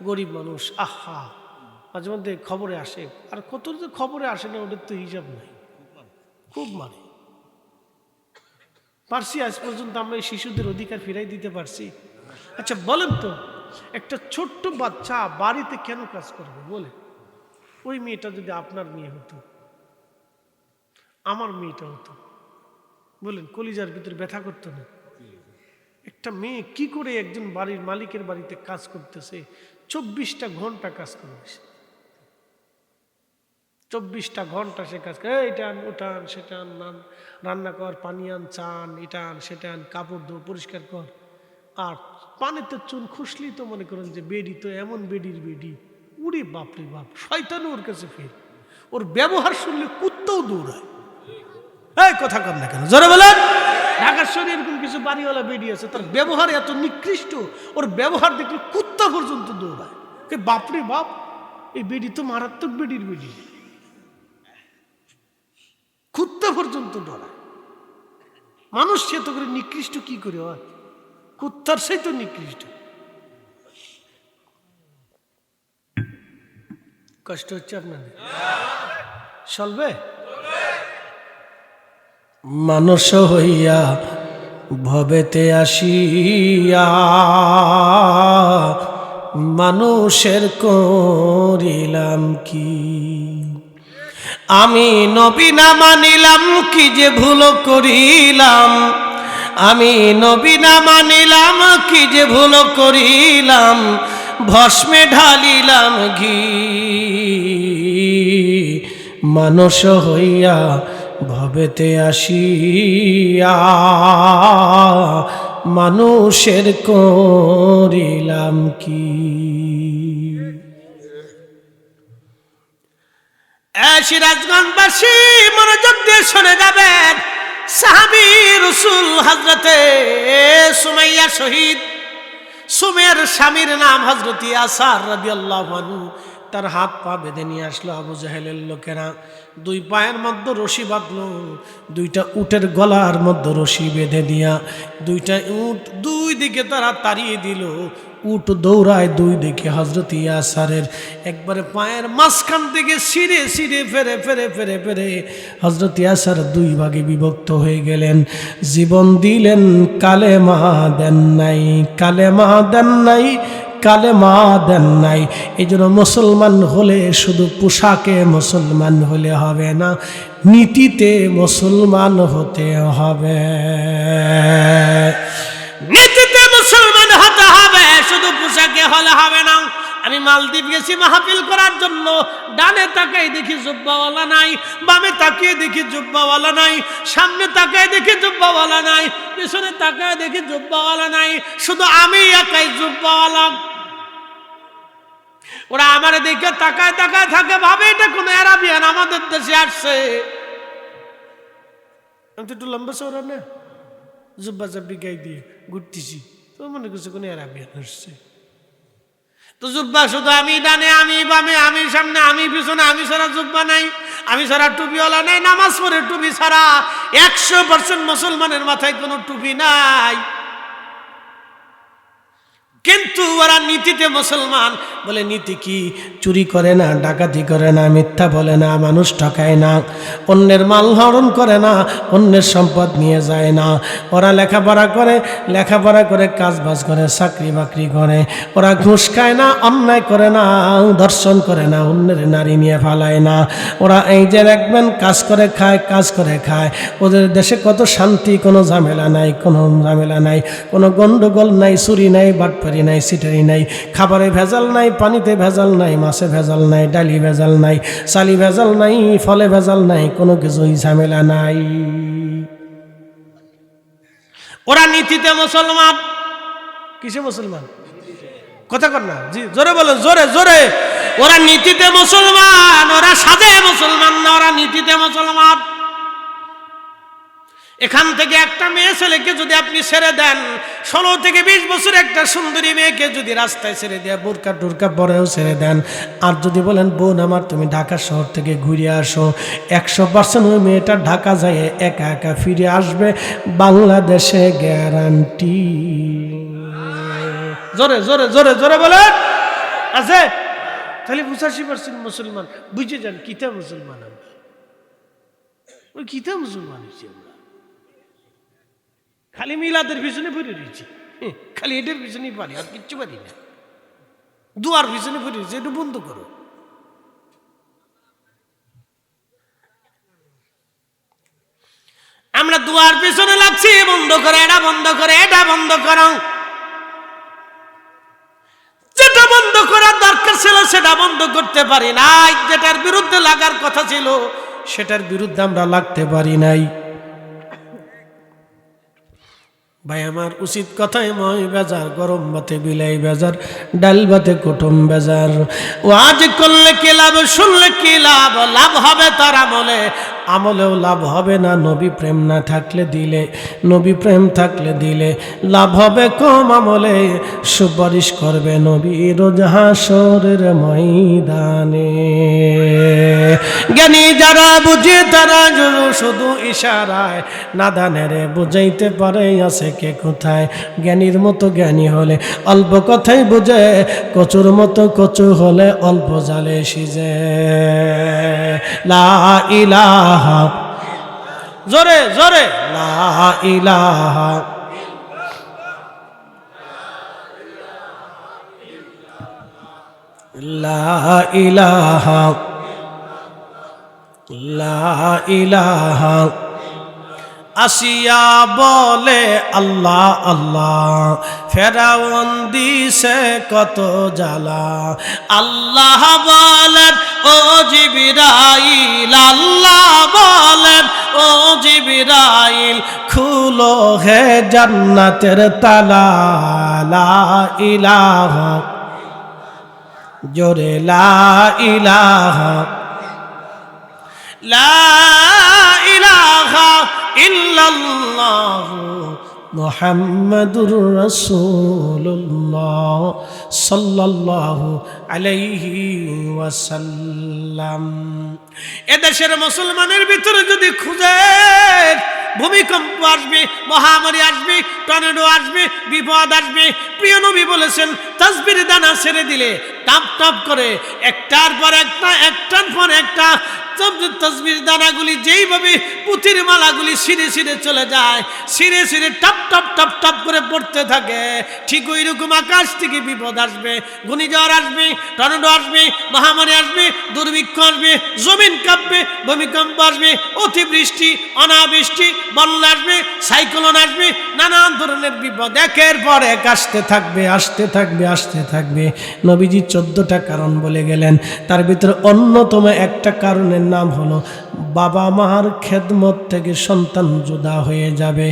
Speaker 1: গরিব মানুষ, আহা মাঝে মধ্যে খবরে আসে, আর কত যে খবরে আসে না ওদের তো হিসাব নাই, খুব মারে। পারছি আজ পর্যন্ত আমরা এই শিশুদের অধিকার ফিরাই দিতে পারছি? আচ্ছা বলেন তো, একটা ছোট্ট বাচ্চা বাড়িতে কেন কাজ করবে বলে? ওই মেয়েটা যদি আপনার মেয়ে হতো, আমার মেয়েটা হতো, বলেন কলিজার ভিতরে ব্যথা করতো না? একটা মেয়ে কি করে একজন বাড়ির মালিকের বাড়িতে কাজ করতেছে, 24টা ঘন্টা কাজ করবে, 24টা ঘন্টা সে কাজ করে। এটা আন ওটা আন সেটা আন, রান্না কর, পানি আন, চান, এটা আন সেটা আন, কাপড় ধো, পরিষ্কার কর। আর পানিতে চুন খুশলি তো মনে করেন যে বেডি তো এমন বেডির বেডি, উড়ে বাপরে বাপ, শয়তানও ওর কাছে ফের। ওর ব্যবহার শুনলে কুত্তাও দৌড়ায়। এই কথা কর না কেন, জোরে বলেন। ঢাকার শহরে এরকম কিছু বাড়িওয়ালা বেডি আছে, তার ব্যবহার এত নিকৃষ্ট, ওর ব্যবহার দেখলে কুত্তা পর্যন্ত দৌড়ায়। বাপরে বাপ, এই বেডি তো মারাত্মক বেডির বেডি, কুত্তা পর্যন্ত ডরায়। মানুষ সে তো করে নিকৃষ্ট কি করে হয়? কুত্তার সেই তো নিকৃষ্ট। কষ্ট হচ্ছে আপনাদের? চলবে? মানুষ হইয়া ভবেতে আসিয়া মানুষের করিলাম কি? আমি নবী না মানিলাম কি যে ভুল করিলাম, আমি নবী না মানিলাম কি যে ভুল করিলাম, ভস্মে ঢালিলাম ঘি। মানুষ হইয়া ভবেতে আসিয়া মানুষের করিলাম কি? সিরাজগঞ্জবাসী মনোযোগ দিয়ে শুনে যাবেন। সাহাবী রাসূল হযরতে সুমাইয়া শহীদ, সুমের স্বামীর নাম হযরত ইয়াসার রাদিয়াল্লাহু আনহু। তার হাত পা বেঁধে নিয়ে আসলো আবু জাহেলের লোকেরা। 2 পায়ের মধ্যে রশি বাঁধলো, 2টা উটের গলার মধ্যে রশি বেঁধে দিয়া 2টা উট 2 দিকে তারা তাড়িয়ে দিল। উট দৌড়ায় 2 দিকে। হযরত ইয়াসারের একবারে পায়ের মাঝখান থেকে ছিঁড়ে ছিঁড়ে ফেরে ফেরে ফেরে ফেরে হযরত ইয়াসার 2 ভাগে বিভক্ত হয়ে গেলেন। জীবন দিলেন, কালেমা দেন নাই, কালেমা দেন নাই,
Speaker 2: কালেমা দেন নাই। এই জন্য মুসলমান হলে শুধু পোশাকে মুসলমান হলে হবে না, নীতিতে মুসলমান হতে হবে।
Speaker 1: নীতিতে মুসলমান হতে হবে, শুধু পোশাকে হলে হবে না। আমি মালদ্বীপ গেছি মাহফিল করার জন্য, ডানে তাকাই দেখি জুব্বাওয়ালা নাই, বামে তাকিয়ে দেখি জুব্বাওয়ালা নাই, সামনে তাকায় দেখি জুব্বাওয়ালা নাই, পিছনে তাকায় দেখি জুব্বাওয়ালা নাই, শুধু আমি একাই জুব্বাওয়ালা। ওরা আমার দিকে তাকায় তাকায় থাকে, ভাবে এটা কোন আরাবিয়ান আমাদের দেশে আসছে। আমি তো একটু লম্বা চওড়া না, জুব্বা চাব্বি গায়ে দিয়ে ঘুরতেছি, তো মনে করছে কোন আরাবিয়ান আসছে। তো জুব্বা শুধু আমি ডানে, আমি বামে, আমি সামনে, আমি পিছনে, আমি ছাড়া জুব্বা নাই, আমি ছাড়া টুপিওয়ালা নাই, নামাজ পড়ে টুপি ছাড়া। 100% মুসলমানের মাথায় কোনো টুপি নাই, কিন্তু ওরা নীতিতে মুসলমান। বলে নীতি কি? চুরি করে না, ডাকাতি করে না, মিথ্যা বলে না, মানুষ ঠকায় না, অন্যের মাল হরণ করে না, অন্যের সম্পদ নিয়ে যায় না। ওরা লেখাপড়া করে কাজবাজ করে, চাকরি বাকরি করে। ওরা ঘুষ খায় না, অন্যায় করে না, ধর্ষণ করে না, অন্যের নারী নিয়ে ফালায় না। ওরা এই যে দেখবেন কাজ করে খায়। ওদের দেশে কত শান্তি, কোনো ঝামেলা নাই, কোনো গন্ডগোল নাই, চুরি নাই, বাটপারি নাই, সিটারি নাই, খাবারে ভেজাল নাই, পানিতে ভেজাল নাই, মাছে ভেজাল নাই, ডালি ভেজাল নাই, চালি ভেজাল নাই, ফলে ভেজাল নাই, কোনো কিছুই ঝামেলা নাই। ওরা নীতিতে মুসলমান। কিসে মুসলমান? কথা কর না জি, জোরে বলো, জোরে জোরে। ওরা নীতিতে মুসলমান, ওরা সাজে মুসলমান না, ওরা নীতিতে মুসলমান। এখান থেকে একটা মেয়ে ছেলেকে যদি আপনি ছেড়ে দেন, 16 থেকে 20 বছর একটা সুন্দরী মেয়েকে যদি রাস্তায় ছেড়ে দেয়, বোরকা টোরকা পরেও ছেড়ে দেন, আর যদি বলেন বোন আমার তুমি ঢাকা শহর থেকে ঘুরে আসো, 100% ওই মেয়েটা ঢাকা যায় একা একা ফিরে আসবে, বাংলাদেশে গ্যারান্টি। জোরে জোরে জোরে জোরে বলে আছে। তাহলে 85% মুসলমান। বুঝে যান কিতা মুসলমান, আমরা ওই কিতা মুসলমান হয়েছি। আমরা খালি মিলাদের পিছনে পড়ে রয়েছি, খালি এটার পিছনেই পারি, আর কিচ্ছু পারি না। দুয়ার পিছনে পড়ে রয়েছে, এটা বন্ধ করো। আমরা দুয়ার পিছনে লাগছি, বন্ধ করে, এটা বন্ধ করে, এটা বন্ধ করো। যেটা বন্ধ করার দরকার ছিল সেটা বন্ধ করতে পারি নাই, যেটার বিরুদ্ধে লাগার কথা ছিল সেটার বিরুদ্ধে আমরা লাগতে পারি নাই। ভাই আমার উচিত কথায় মই বেজার, গরম ভাতে বিলাই বেজার, ডাল ভাতে কুটুম বেজার। ওয়াজ করলে কি লাভ, শুনলে কি লাভ? লাভ হবে তার আমলে, আমলেও লাভ হবে না নবী প্রেম না থাকলে দিলে, নবী প্রেম থাকলে দিলে লাভ হবে কম, আমলে সুপারিশ করবে নবী রোজ হাসরের ময়দানে। জ্ঞানী যারা বুঝে তারা শুধু ইশারায়, নাদানের বুঝাইতে পারে আছে কে কোথায়। জ্ঞানীর মতো জ্ঞানী হলে অল্প কথাই বুঝে, কচুর মতো কচু হলে অল্প জালে সিজে। লা ইলাহা, জোরে জোরে, লা ইলাহা, লা ইলাহা, লা ইলাহা। আসিয়া বলে আল্লাহ আল্লাহ, ফেরাউন দিছে কত জ্বালা। আল্লাহ বলেন ও জিবরাইল, আল্লাহ বলেন ও জিবরাইল, খুলো হে জান্নাতের তালা। লা ইলাহা, জোরে লা ইলাহা, লা ইলাহা ইল্লাল্লাহু মুহাম্মাদুর রাসূলুল্লাহ সাল্লাল্লাহু আলাইহি ওয়াসাল্লাম। এদেশের মুসলমানের ভিতরে যদি খুঁজে, ভূমিকম্প আসবে, মহামারী আসবে, টর্নেডো আসবে, বিপদ আসবে। প্রিয় নবী বলেছেন তাসবির দানা ছেড়ে দিলে টাপ টাপ করে একটার পর একটা, একটার পর একটা তাসবির দানাগুলি যেইভাবে পুঁতির মালাগুলি ছিঁড়ে ছিঁড়ে চলে যায়, ছিঁড়ে ছিঁড়ে টপ টপ টপ টপ করে পড়তে করতে থাকে, ঠিক ওই রকম আকাশ থেকে বিপদ আসবে, ঘূর্ণিঝড় আসবে, টর্নেডো আসবে, মহামারী আসবে, দুর্ভিক্ষ আসবে, জমিন কাঁপবে, ভূমিকম্প আসবে, অতিবৃষ্টি, অনাবৃষ্টি, বন্যা আসবে, সাইক্লোন আসবে, নানান ধরনের বিপদ একের পর এক আসতে থাকবে, আসতে থাকবে, আসতে থাকবে। নবীজি 14টা কারণ বলে গেলেন, তার ভিতরে অন্যতম একটা কারণের নাম হলো বাবা মার খেদমত থেকে সন্তান জুদা হয়ে যাবে,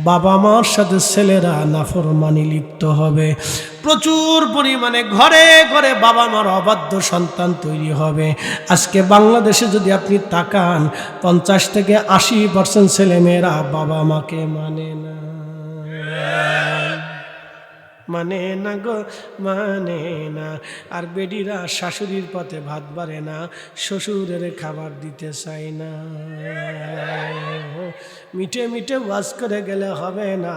Speaker 1: বাবা মার সাথে ছেলেরা নাফরমানি লিপ্ত হবে, প্রচুর পরিমাণে ঘরে ঘরে বাবা মার অবাধ্য সন্তান তৈরি হবে। আজকে বাংলাদেশে যদি আপনি তাকান, 50 থেকে 80% ছেলেমেয়েরা বাবা মাকে মানে না, মানে না গো, মানে না। আর বেডিরা শাশুড়ির পথে ভাত বাড়ে না, শ্বশুরের খাবার দিতে চায় না। মিঠে মিঠে ওয়াজ করে গেলে হবে না,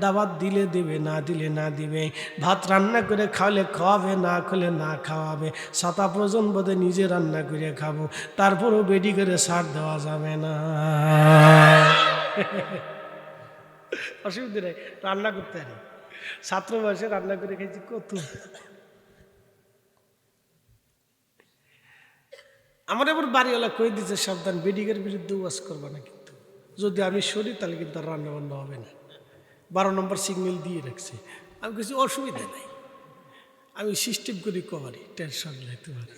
Speaker 1: দাওয়াত দিলে দিবে, না দিলে না দিবে, ভাত রান্না করে খাওয়ালে খাওয়াবে, না খেলে না খাওয়াবে, ছাতা প্রয়োজন বোধে নিজে রান্না করে খাবো, তারপরও বেডি করে ছাড় দেওয়া যাবে না। অসুবিধা নেই, রান্না করতে পারি, ছাত্র বয়সে রান্না করে খেয়েছি কত। আমার এবার বাড়িওয়ালা কই দিচ্ছে, সাবধান, বেডিগের বিরুদ্ধে ওয়াজ করবা না, কিন্তু যদি আমি সরি তাহলে কিন্তু আর রান্না বান্না হবে না। 12 নম্বর সিগন্যাল দিয়ে রাখছে। আমি কিছু অসুবিধা নাই, আমি সিস্টেম করি কবারি, টেনশন নিতে পারি,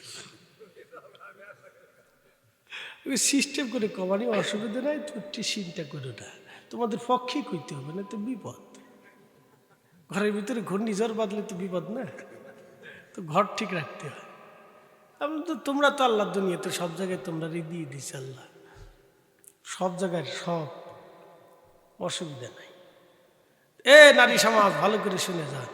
Speaker 1: আমি সিস্টেম করে কবারি, অসুবিধা নাই, তুমি চিন্তা করো না, তোমাদের পক্ষেই কইতে হবে না তো বিপদ। ঘরের ভিতরে ঘূর্ণিঝড় বাঁধলে তো বিপদ না, তো ঘর ঠিক রাখতে হয়। আমি তো, তোমরা তো আল্লাহ দুনিয়াতে সব জায়গায় তোমরা দিয়ে দিচ্ছে আল্লাহ, সব জায়গায় সব, অসুবিধা নাই। নারী সমাজ ভালো করে শুনে যান,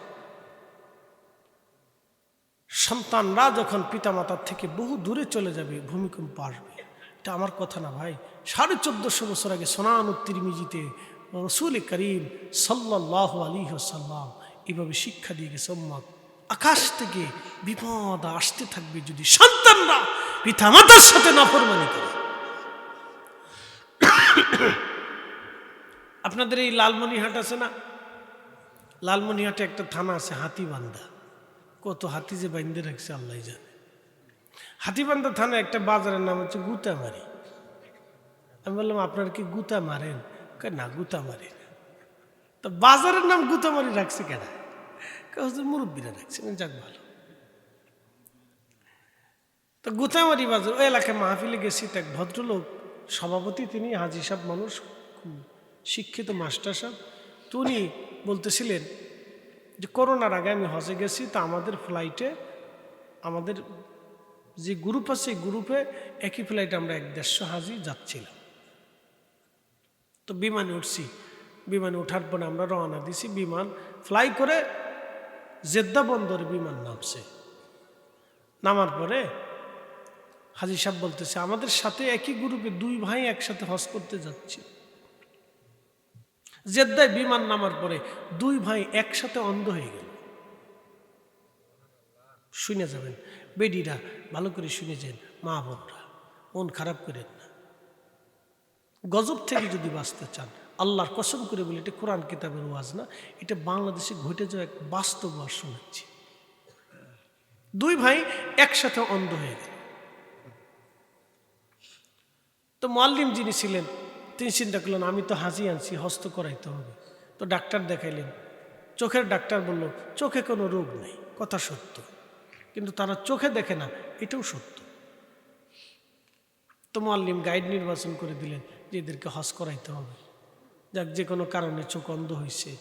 Speaker 1: সন্তানরা যখন পিতামাতার থেকে বহু দূরে চলে যাবে, ভূমিকম্প আসবে, এটা আমার কথা না ভাই। 1450 বছর আগে সোনানুত তিরমিজিতে রাসূল করিম সাল্লাল্লাহু আলাইহি ওয়াসাল্লাম এভাবে শিক্ষা দিয়ে গেছে, উম্মত আকাশ থেকে বিপদ আসতে থাকবে যদি সন্তানরা পিতামাতার সাথে নাফরমানি করে। আপনাদের এই লালমনিহাট আছে না, লালমনিহাটে একটা থানা আছে হাতিবান্ধা, কত হাতি যে বাইন্ধে রাখছে আল্লাহ জানে। হাতিবান্ধা থানা একটা বাজারের নাম হচ্ছে গুতামারি। আমি বললাম আপনার কি গুতা মারেন? না, গুতা মারি না। তো বাজারের নাম গুতামারি রাখছে কেন? মুরব্বীরা রাখছে, যাক ভালো। তো গুতামারি বাজার, ওই এলাকায় মাহফিলে গেছি, এক ভদ্রলোক সভাপতি, তিনি হাজি সাহেব মানুষ, শিক্ষিত মাস্টার সাহেব, তো উনি বলতেছিলেন যে করোনার আগে আমি হজে গেছি, তা আমাদের ফ্লাইটে, আমাদের যে গ্রুপ আছে এই গ্রুপে একই ফ্লাইটে আমরা 150 হাজি যাচ্ছিলাম। তো বিমানে উঠছি, বিমানে ওঠার পরে আমরা রওনা দিছি, বিমান ফ্লাই করে জেদ্দা বন্দরে বিমান নামছে। নামার পরে হাজি সাহেব বলতেছে আমাদের সাথে একই গ্রুপে 2 ভাই একসাথে হজ করতে যাচ্ছে। জেদ্দায় বিমান নামার পরে 2 ভাই একসাথে অন্ধ হয়ে গেল। শুনে যাবেন বেডিরা, ভালো করে শুনে যান, মা বোনরা, মন খারাপ করেন না। গজব থেকে যদি বাঁচতে চান, আল্লাহর কসম করে বলি, এটা কোরআন কিতাবের ওয়াজ না, এটা বাংলাদেশে ঘটে যাওয়া এক বাস্তব ওয়াজ শোনাচ্ছি। 2 ভাই একসাথে অন্ধ হয়ে গেল। তো মুআল্লিম যিনি ছিলেন তিনি চিন্তা করলেন আমি তো হাজি আনছি, হস্ত করাইতে হবে। তো ডাক্তার দেখাইলেন, চোখের ডাক্তার বলল চোখে কোনো রোগ নেই, কথা সত্য, কিন্তু তারা চোখে দেখে না, এটাও সত্য। তো মুআল্লিম গাইড নির্বাচন করে দিলেন যে এদেরকে হজ করাইতে হবে। যাক, যে কোনো কারণে চোখ অন্ধ হয়েছে,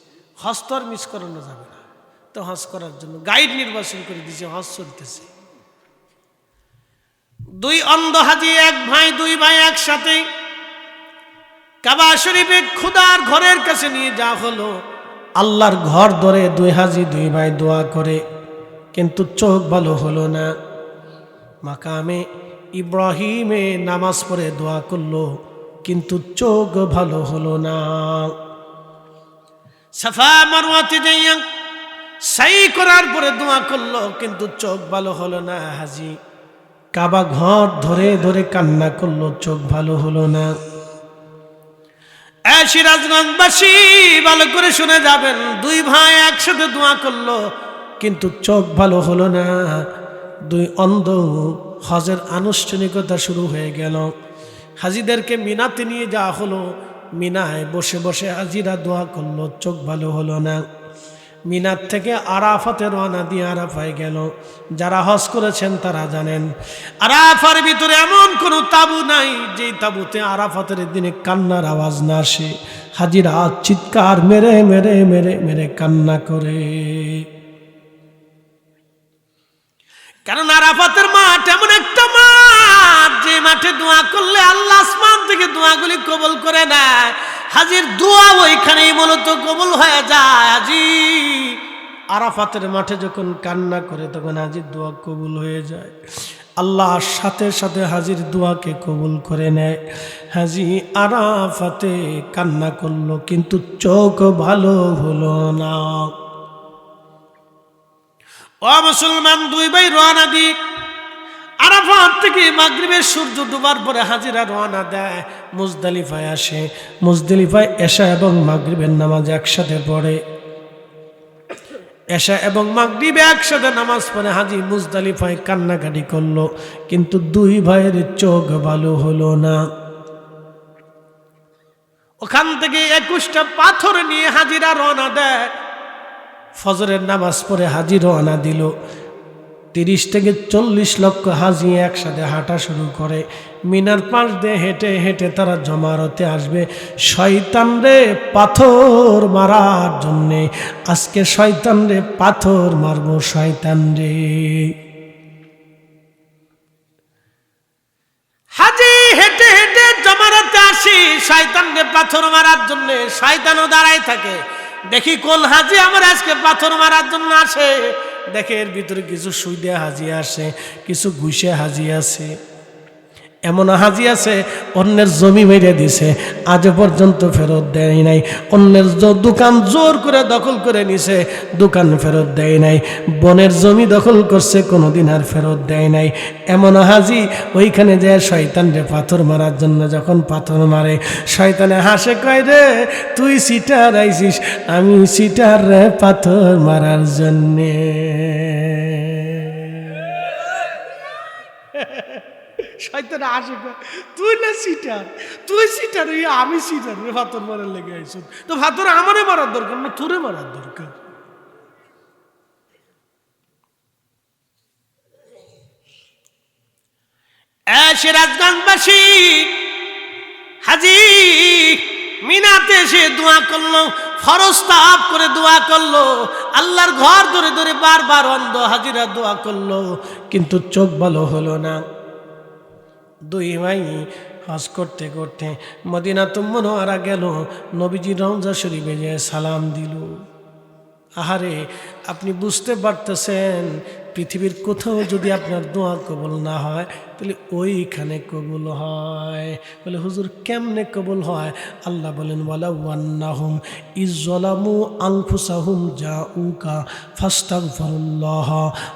Speaker 1: হজ তো আর মিস করানো যাবে না, তো হজ করার জন্য গাইড নির্বাচন করে দিয়েছে, হজ চলতেছে। 2 অন্ধ হাজি, 1 ভাই, 2 ভাই একসাথে কাবা শরীফে খোদার ঘরের কাছে নিয়ে যা হলো। আল্লাহর ঘর ধরে 2 হাজি 2 ভাই দোয়া করে, কিন্তু চোখ ভালো হলো না। মাকামে ইব্রাহিমে নামাজ পড়ে দোয়া করলো, কিন্তু চোখ ভালো হলো না। সাফা মারওয়াতে যাইয়া সাই করার পরে দোয়া করলো, কিন্তু চোখ ভালো হলো না। হাজি কাবা ঘর ধরে ধরে কান্না করলো, চোখ ভালো হলো না। সিরাজগঞ্জবাসী ভালো করে শুনে যাবেন, দুই ভাই একসাথে দোয়া করলো
Speaker 2: কিন্তু চোখ ভালো হলো না। দুই অন্ধ। হজের আনুষ্ঠানিকতা শুরু হয়ে গেল। হাজিদেরকে মিনাতে নিয়ে যাওয়া হলো। মিনায় বসে বসে হাজিরা দোয়া করলো, চোখ ভালো হলো না। মিনার থেকে আরাফাতে রওনা দিয়ে আরাফায় গেল। যারা হজ করেছেন তারা জানেন,
Speaker 1: আরাফার ভিতরে এমন কোন তাবু নাই যে
Speaker 2: তাবুতে আরাফাতের দিনে কান্নার আওয়াজ না আসে। হাজিরা চিৎকার মেরে মেরে মেরে মেরে কান্না করে।
Speaker 1: কারণ আরাফাতের মাঠ এমন একটা মাঠ যে মাঠে দোয়া করলে আল্লাহ আসমান থেকে দোয়াগুলি কবুল করে নেয়। হাজির দোয়া ওইখানেই মূলত কবুল হয়ে যায়। হাজি
Speaker 2: আরাফাতের মাঠে যখন কান্না করে তখন হাজির দোয়া কবুল হয়ে যায়। আল্লাহ সাথে সাথে হাজির দোয়াকে কবুল করে নেয়। হাজি আরাফাতে কান্না করলো কিন্তু চোখ ভালো হলো না।
Speaker 1: ও মুসলমান, দুই ভাই রওনা দি আরাফাত থেকে মাগরিবের সূর্য ডুবার পরে হাজিরা রওনা দেয়,
Speaker 2: মুজদালিফায় আসে। মুজদালিফায় এশা এবং মাগরিবের নামাজ একসাথে পড়ে। এশা এবং মাগরিবে একসাথে নামাজ পড়ে হাজি মুজদালিফায় কান্নাকাটি করলো কিন্তু দুই ভাইয়ের চোখ ভালো হলো না।
Speaker 1: ওখান থেকে 21টা পাথর নিয়ে হাজিরা রওনা দেয়।
Speaker 2: ফজরের নামাজ পড়ে হাজি রওনা দিল। 30 থেকে 40 লক্ষ হাজি একসাথে হাঁটা শুরু করে। মিনার পাশ দিয়ে হেঁটে হেঁটে তারা জমারতে আসবে শয়তান রে পাথর মারার জন্যে। আজকে শয়তান রে পাথর মারবো, শয়তান রে।
Speaker 1: হাজি হেঁটে হেঁটে জমারতে আসি শয়তানকে পাথর মারার জন্য। শয়তানও দাঁড়ায় থাকে, দেখি কোন হাজি আমার আজকে পাথর মারার জন্য আসে।
Speaker 2: দেখে এর ভিতরে কিছু সুইদে হাজি আসে, কিছু ঘুষে হাজি আছে। এমন হাজি আছে অন্যের জমি মেরে দিছে, আজ পর্যন্ত ফেরত দেয় নাই। অন্যের দোকান জোর করে দখল করে নিছে, দোকান ফেরত দেয় নাই। বনের জমি দখল করছে, কোনোদিন আর ফেরত দেয় নাই। এমন হাজি ওইখানে যায় শয়তানরে পাথর মারার জন্য। যখন পাথর মারে শয়তানে হাসে, কয় রে তুই সিটার আইছিস, আমি সিটার রে পাথর মারার জন্যে।
Speaker 1: শয়তান আসে, তুই না সিটার, তুই সিটার, আমি সিটার, পাথর মারার লেগে আইস। তো পাথর আমারে মারার দরকার না, তোরে মারার দরকার। সিরাজগঞ্জবাসী হাজি মিনাতে এসে দোয়া করলো, ফরজ তাওয়াফ করে দোয়া করলো, আল্লাহর ঘর ধরে ধরে বারবার অন্ধ হাজিরা দোয়া করলো
Speaker 2: কিন্তু চোখ ভালো হলো না। দুই ভাই হজ করতে করতে মদিনাতুল মুনাওয়ারা গেল। নবীজি রওজা শরীফে যে সালাম দিল। আহারে, আপনি বুঝতে পারতেছেন পৃথিবীর কোথাও যদি আপনার দোয়া কবুল না হয় তাহলে ওইখানে কবুল হয়। বলে হুজুর কেমনে কবুল হয়? আল্লাহ বলেন ওয়ালাউ আন্নাহুম ইযলামু আনফুসাহুম জাউকা ফাস্তাগফিরুল্লাহ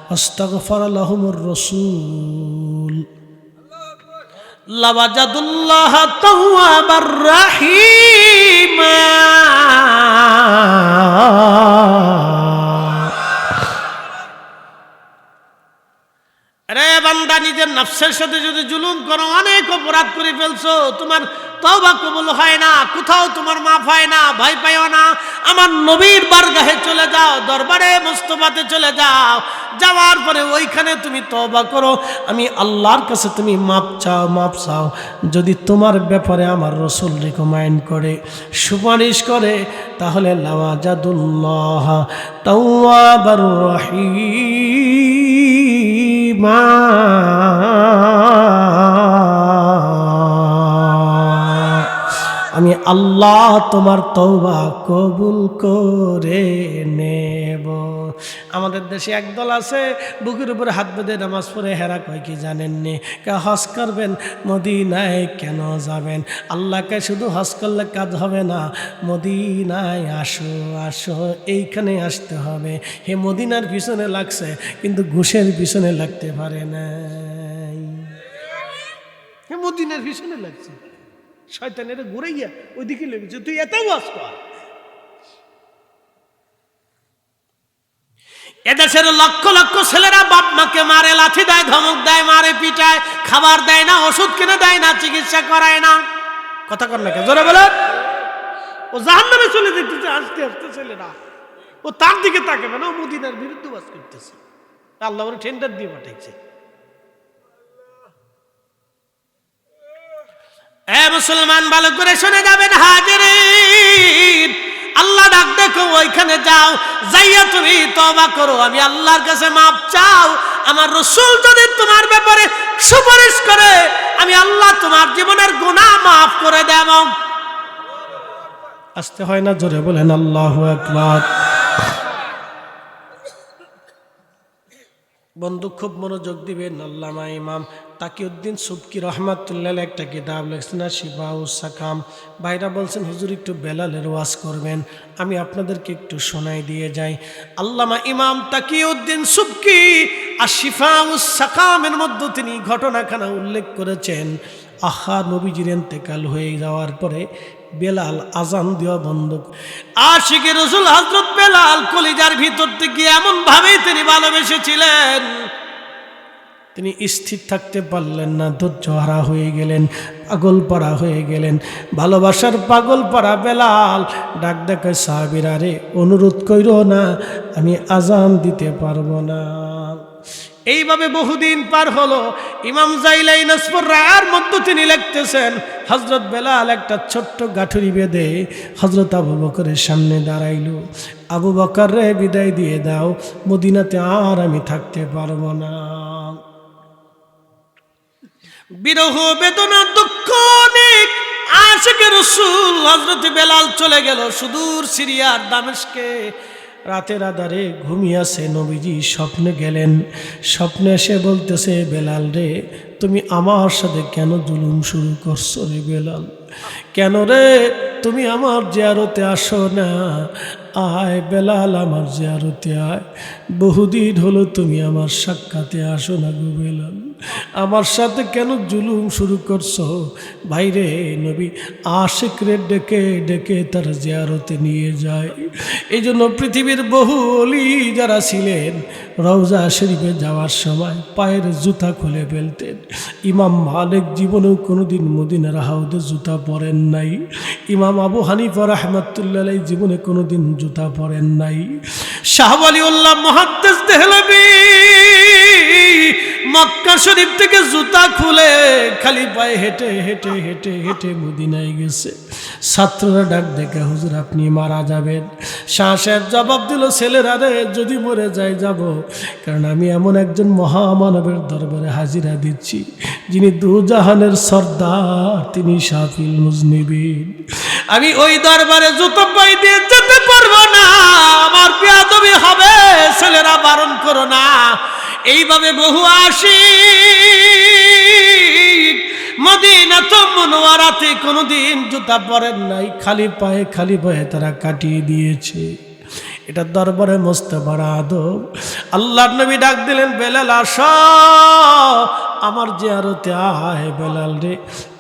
Speaker 2: ওয়াস্তাগফারা লাহুমুর রাসূল
Speaker 1: লাওয়াজাদুল্লাহ তাওয়াবার রাহিমা। রে বান্দা, নিজের নফসের সাথে যদি জুলুম করো, অনেক অপরাধ করে ফেলছো, তোমার তওবা কবুল হয় না, কোথাও তোমার মাফ হয় না, ভয় পাইও না। আমার নবীর বারগাহে চলে যাও, দরবারে মুস্তাফাতে চলে যাও। যাওয়ার পরে ওইখানে তুমি তওবা করো, আমি আল্লাহর কাছে তুমি মাপ চাও, মাপ চাও। যদি তোমার ব্যাপারে আমার রাসূল রিকমেন্ড করে, সুপারিশ করে, তাহলে লাওয়াজাদুল্লাহ তাওয়াবার রাহিমা। আমি আল্লাহ তোমার তওবা কবুল করে নেব। আমাদের দেশে একদল আছে বুকের উপরে হাত বেঁধে নামাজ পড়ে, হেরা কয় কি জানেননি? হজ করবেন মদিনায় কেন যাবেন? আল্লাহকে শুধু হজ করলে কাজ হবে না, মদিনায় আসো আসো, এইখানে আসতে হবে। হে মদিনার পিছনে লাগছে কিন্তু ঘুষের পিছনে লাগতে পারে নাই। হে মদিনার পিছনে লাগছে
Speaker 2: শয়তানের ঘুরাইয়া ওইদিকে লেগেছে, তুই এত ওয়াজ কর।
Speaker 1: এদেশের লক্ষ লক্ষ ছেলেরা বাপ মাকে মারে, লাঠি দেয়, ধমক দেয়, মারে, পিটায়, খাবার দেয় না, ওষুধ কিনে দেয় না, চিকিৎসা করায় না।
Speaker 2: কথা কর না কে, জোরে বলেন। ও জাহান্নামে চলে যেতেছে আস্তে আস্তে ছেলেরা, ও তার দিকে তাকাবে না, ও মদিনার বিরুদ্ধে ওয়াজ করতেছে। আল্লাহ ওরে টেন্ডার দিয়ে পাঠাইছে।
Speaker 1: এ মুসলমান ভালো করে শুনে যাবেন হাজিরিন, আল্লাহ ডাক দেখো, ওইখানে যাও, যাইয়া তুমি তওবা করো, আমি আল্লাহর কাছে মাপ চাও। আমার রাসূল যদি তোমার ব্যাপারে সুপারিশ করে, আমি আল্লাহ তোমার জীবনের গুনাহ মাফ করে দেব।
Speaker 2: আসতে হয় না, জোরে বলেন আল্লাহু আকবার। বন্ধু খুব মনোযোগ দিবেন। আল্লামা ইমাম তাকিউদ্দিন সুবকি রহমাতুল্লাহ একটা কিতাব লিখছেন শিফাউস সাকাম। ভাইরা বলছেন হুজুর একটু বেলালের ওয়াজ করবেন, আমি আপনাদেরকে একটু শোনাই দিয়ে যাই। আল্লামা ইমাম তাকিউদ্দিন সুবকি আর শিফাউস সাকামের মধ্যে তিনি ঘটনাখানা উল্লেখ করেছেন। আহা, নবীজির ইন্তেকাল হয়ে যাওয়ার পরে বেলাল আজান দেওয়া বন্ধ।
Speaker 1: আশিকে রাসূল হযরত বেলাল কলিজার ভিতর থেকে এমন ভাবে তিনি ভালোবেসেছিলেন,
Speaker 2: তিনি স্থির থাকতে পারলেন না, ধৈর্য হারা হয়ে গেলেন, পাগল পাড়া হয়ে গেলেন। ভালোবাসার পাগল পাড়া বেলাল ডাক দেখে সাহাবীরা, রে অনুরোধ কইরো না, আমি আজান দিতে পারবো না।
Speaker 1: এইভাবে বহুদিন পার হলো। ইমাম জাইলাই নসপুর রায়ের মধ্যে তিনি লিখতেছেন,
Speaker 2: হযরত বেলাল একটা ছোট্ট গাঠুরি বেঁধে হযরত আবু বকরের সামনে দাঁড়াইল। আবু বকর রে, বিদায় দিয়ে দাও, মদিনাতে আর আমি থাকতে পারবো না।
Speaker 1: বিরহ বেদনা দুঃখ অনেক আশিকে রাসূল হযরত বেলাল চলে গেল সুদূর সিরিয়ার দামেস্কে।
Speaker 2: রাতের আধারে ঘুমিয়ে আছে নবীজি স্বপ্নে গেলেন। স্বপ্নে এসে বলতেছে, বেলাল রে, তুমি আমার সাথে কেন জুলুম শুরু করছো রে বেলাল? কেন রে তুমি আমার জিয়ারতে আসো না? আয় বেলাল, আমার জিয়ারতে আয়। বহুদিন হলো তুমি আমার সাক্ষাতে আসো না গো বেলাল, আমার সাথে কেন জুলুম শুরু করছো? ভাইরে, নবী আশিক রে ডেকে ডেকে তার জিয়ারতে নিয়ে যায়। এই জন্য পৃথিবীর বহু অলি যারা ছিলেন, রওজা শরীফে যাওয়ার সময় পায়ের জুতা খুলে ফেলতেন। ইমাম মালিক জীবনেও কোনোদিন মদিনার হাউদে জুতা পরেন নাই। ইমাম আবু হানিফা রাহমাতুল্লাহ জীবনে কোনোদিন জুতা পরেন নাই।
Speaker 1: শাহ ওয়ালিউল্লাহ মুহাদ্দিস দেহলভী মক্কা শরীফ থেকে জুতা খুলে
Speaker 2: খালি পায়ে হেঁটে হেঁটে হেঁটে হেঁটে মদিনায় গেছে। ছাত্ররা ডাক দেখে, হুজুর আপনি মারা যাবেন। শাহ সাহেব জবাব দিল, ছেলেরা রে, যদি মরে যাই যাব, কারণ আমি এমন একজন মহামানবের দরবারে হাজিরা দিচ্ছি, যিনি দুজাহানের সর্দার, তিনি শাফিল মুজনিবিন।
Speaker 1: আমি ওই দরবারে জুতো পাই দিয়ে যেতে পারবো না, আমার বেয়াদবি হবে, ছেলেরা বারণ করো না। এইভাবে বহু আশিক মদিনাতুল মুনওয়ারাতে কোনোদিন জুতা পরেন নাই,
Speaker 2: খালি পায়ে তারা কাটিয়ে দিয়েছে। এটা দরবারে মোস্তফার আদব। আল্লাহর নবী ডাক দিলেন, বেলাল আসো, আমার জিয়ারতে আয়। বেলাল রে,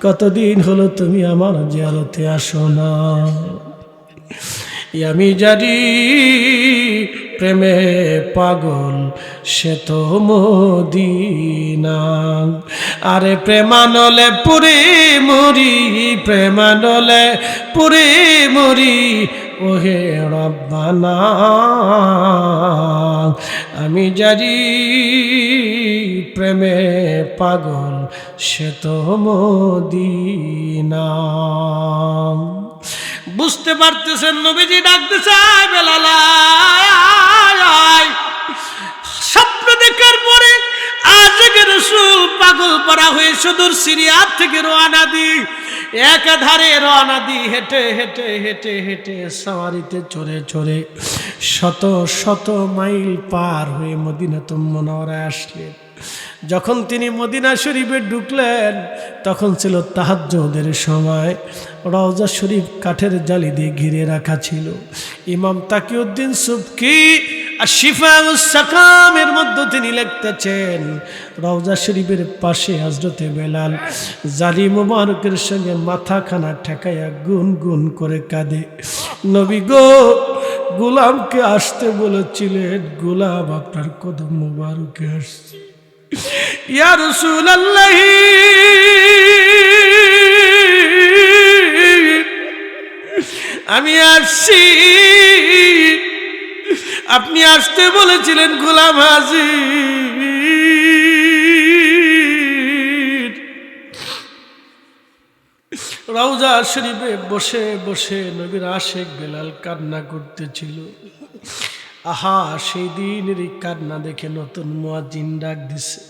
Speaker 2: কতদিন হলো তুমি আমার জিয়ারতে আসো না? আমি জানি প্রেমে পাগল সে তো মদিনা, আরে প্রেমানলে পুরি মুরি, প্রেমানলে পুরি মুরি, ওহে রব্বানা। আমি জানি প্রেমে পাগল সে তো মদিনা।
Speaker 1: বুঝতে পারতেছেন নবীজি ডাকতেছে, বেলাল স্বপ্ন দেখার পরে আশিকে রাসূল পাগল পারা হয়ে সুদূর সিরিয়া থেকে রওনা দি, একাধারে রওনা দি, হেঁটে হেঁটে হেঁটে হেঁটে
Speaker 2: সাওয়ারিতে চড়ে চড়ে শত শত মাইল পার হয়ে মদিনাতুল মুনাওয়ারায় আসলেন। যখন তিনি মদিনা শরীফে ঢুকলেন, তখন ছিল তাহাজ্জুদের সময়। রওজা শরীফ কাঠের জালি দিয়ে ঘিরে রাখা ছিল। ইমাম তাকিউদ্দিন সুবকি শিফাউস সাকামের মধ্যে তিনি লিখতেছেন রওজা শরীফের পাশে হযরতে বেলাল জালি মুবারকের সঙ্গে মাথাখানা ঠেকাইয়া গুন গুন করে কাঁদে। নবী গো, গোলামকে আসতে বলেছিলেন, গোলাম আপনার কদম মুবারকে আসছে। ইয়া রাসূলুল্লাহ, আমি আসছি, আপনি আসতে বলেছিলেন, গোলাম হাজির। রওজা শরীফে বসে বসে নবীর আশেক বেলাল কান্না করতেছিল। আহা, সেই দিনের এই কান্না দেখে নতুন মুয়াজ্জিন ডাক দিছে,